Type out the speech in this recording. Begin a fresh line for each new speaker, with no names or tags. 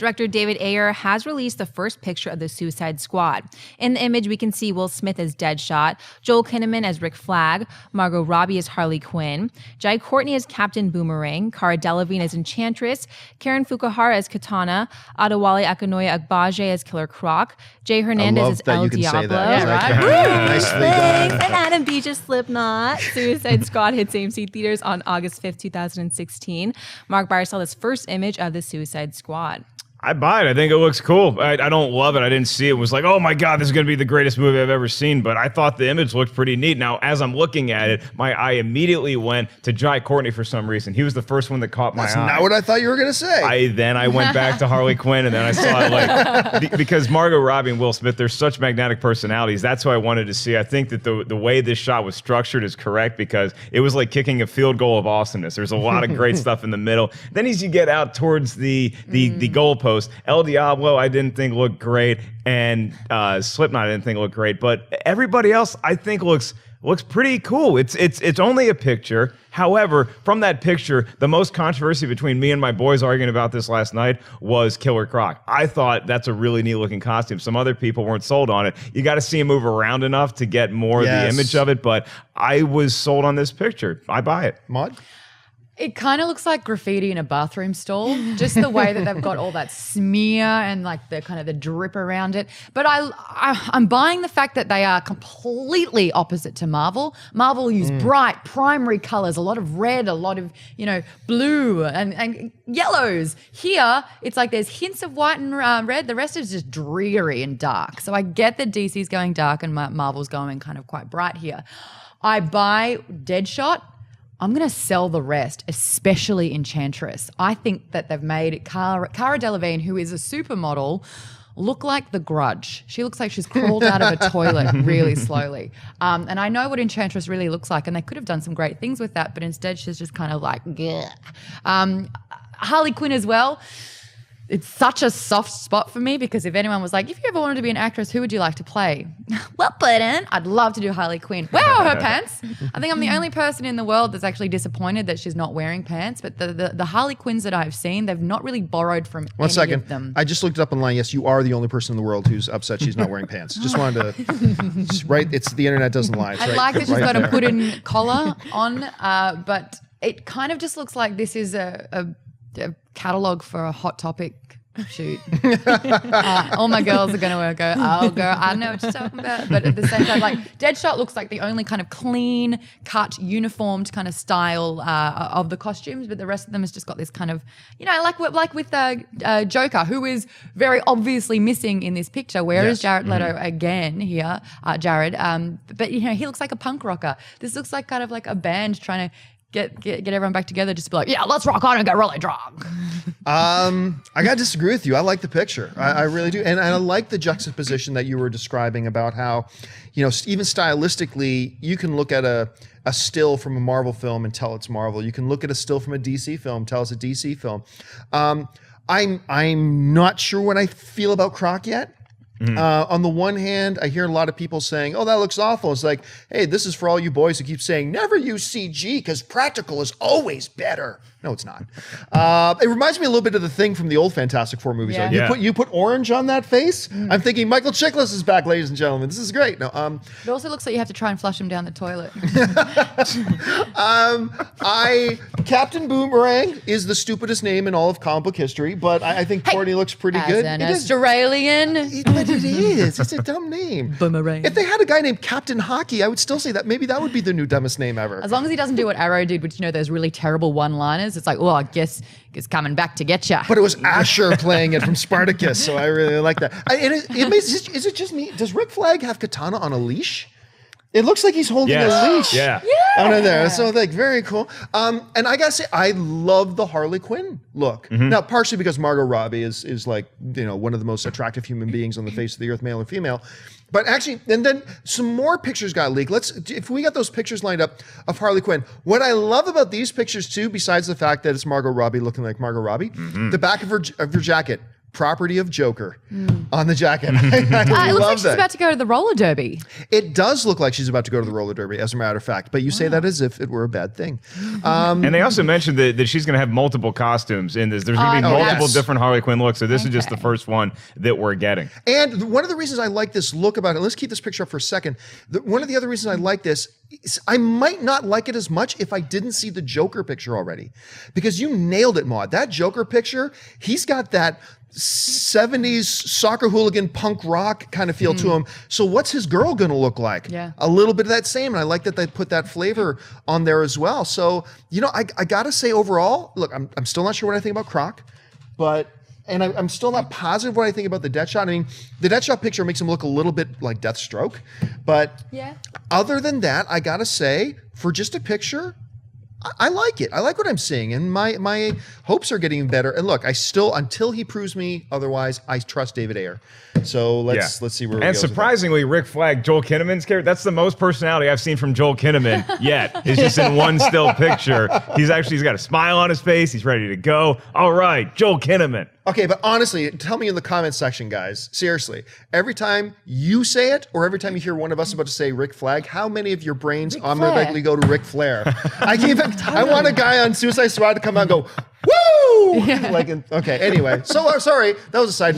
Director David Ayer has released the first picture of the Suicide Squad. In the image, we can see Will Smith as Deadshot, Joel Kinnaman as Rick Flagg, Margot Robbie as Harley Quinn, Jai Courtney as Captain Boomerang, Cara Delevingne as Enchantress, Karen Fukuhara as Katana, Adewale Akinnuoye-Agbaje as Killer Croc, Jay Hernandez as El Diablo.
Nicely done.
And Adam Beach as Slipknot. Suicide Squad hits AMC theaters on August 5th, 2016. Mark Bayer saw this first image of the Suicide Squad.
I buy it. I think it looks cool. I don't love it. I didn't see it. It was like, oh my God, this is going to be the greatest movie I've ever seen. But I thought the image looked pretty neat. Now, as I'm looking at it, my eye immediately went to Jai Courtney for some reason. He was the first one that caught my eye.
That's not what I thought you were going to say.
Then I went back to Harley Quinn, and then I saw it because Margot Robbie and Will Smith, they're such magnetic personalities. That's who I wanted to see. I think that the way this shot was structured is correct because it was like kicking a field goal of awesomeness. There's a lot of great stuff in the middle. Then as you get out towards the goalpost, El Diablo I didn't think looked great, and Slipknot I didn't think looked great, but everybody else I think looks pretty cool. It's only a picture. However, from that picture, the most controversy between me and my boys arguing about this last night was Killer Croc. I thought that's a really neat looking costume. Some other people weren't sold on it. You got to see him move around enough to get more of the image of it, but I was sold on this picture. I buy it.
Maud?
It kind of looks like graffiti in a bathroom stall, just the way that they've got all that smear and like the kind of the drip around it. But I'm buying the fact that they are completely opposite to Marvel. Marvel use bright primary colors, a lot of red, a lot of, blue and yellows. Here, it's like there's hints of white and red. The rest is just dreary and dark. So I get that DC's going dark and Marvel's going kind of quite bright here. I buy Deadshot. I'm going to sell the rest, especially Enchantress. I think that they've made Cara Delevingne, who is a supermodel, look like the Grudge. She looks like she's crawled out of a toilet really slowly. And I know what Enchantress really looks like, and they could have done some great things with that, but instead she's just kind of like, Harley Quinn as well. It's such a soft spot for me because if anyone was like, if you ever wanted to be an actress, who would you like to play? Well, Burden. I'd love to do Harley Quinn. Where are her pants? I think I'm the only person in the world that's actually disappointed that she's not wearing pants. But the Harley Quinns that I've seen, they've not really borrowed from any of them.
I just looked it up online. Yes, you are the only person in the world who's upset she's not wearing pants. Just wanted to, it's the internet doesn't lie.
I like that she's got a put-in collar on, but it kind of just looks like this is a catalog for a Hot Topic shoot. All my girls are going to go, oh, girl, I know what you're talking about. But at the same time, like Deadshot looks like the only kind of clean, cut, uniformed kind of style of the costumes, but the rest of them has just got this kind of, like with Joker, who is very obviously missing in this picture. Where is Jared Leto again here, Jared? But he looks like a punk rocker. This looks like kind of like a band trying to get everyone back together, just to be like, yeah, let's rock on and get really drunk.
I gotta disagree with you. I like the picture. I really do. And I like the juxtaposition that you were describing about how, even stylistically, you can look at a still from a Marvel film and tell it's Marvel. You can look at a still from a DC film, tell it's a DC film. I'm not sure what I feel about Croc yet. On the one hand, I hear a lot of people saying, oh, that looks awful. It's like, hey, this is for all you boys who keep saying, never use CG because practical is always better. No, it's not. It reminds me a little bit of the Thing from the old Fantastic Four movies.
Yeah.
You put orange on that face? I'm thinking Michael Chiklis is back, ladies and gentlemen. This is great. No,
it also looks like you have to try and flush him down the toilet.
Captain Boomerang is the stupidest name in all of comic book history, but I think Courtney looks pretty good.
As an Australian.
But it is. It's a dumb name.
Boomerang.
If they had a guy named Captain Hockey, I would still say that maybe that would be the new dumbest name ever.
As long as he doesn't do what Arrow did, which, those really terrible one-liners. It's like, well, I guess it's coming back to get ya.
But it was Asher playing it from Spartacus, so I really like that. Is it just me? Does Rick Flagg have Katana on a leash? It looks like he's holding a leash.
Yeah.
Under there. So very cool. And I gotta say, I love the Harley Quinn look. Now, partially because Margot Robbie is like, one of the most attractive human beings on the face of the earth, male or female. But actually, and then some more pictures got leaked. If we got those pictures lined up of Harley Quinn, what I love about these pictures too, besides the fact that it's Margot Robbie looking like Margot Robbie, the back of her jacket, property of Joker on the jacket. I
It looks like
love
she's
that.
about to go to the roller derby.
It does look like she's about to go to the roller derby, as a matter of fact. But you say that as if it were a bad thing.
And they also mentioned that she's going to have multiple costumes in this. There's going to be
Oh,
multiple
yes.
different Harley Quinn looks. So this is just the
Okay.
first one that we're getting.
And one of the reasons I like this look about it, let's keep this picture up for a second. One of the other reasons I like this is I might not like it as much if I didn't see the Joker picture already. Because you nailed it, Maude. That Joker picture, he's got that 70s soccer hooligan punk rock kind of feel to him. So what's his girl going to look like?
Yeah.
A little bit of that same. And I like that they put that flavor on there as well. So, you know, I got to say overall, look, I'm still not sure what I think about Croc, but... And I'm still not positive what I think about the Deadshot. I mean, the Deadshot picture makes him look a little bit like Deathstroke. But other than that, I got to say, for just a picture, I like it. I like what I'm seeing. And my hopes are getting better. And look, I still, until he proves me otherwise, I trust David Ayer. So let's see where we go.
And surprisingly, Rick Flagg, Joel Kinnaman's character, that's the most personality I've seen from Joel Kinnaman yet. It's just in one still picture. He's got a smile on his face. He's ready to go. All right, Joel Kinnaman.
Okay, but honestly, tell me in the comments section, guys, seriously, every time you say it or every time you hear one of us about to say Rick Flagg, how many of your brains automatically go to Ric Flair? I want a guy on Suicide Squad to come out and go, woo! Okay, anyway. So sorry, that was a side note.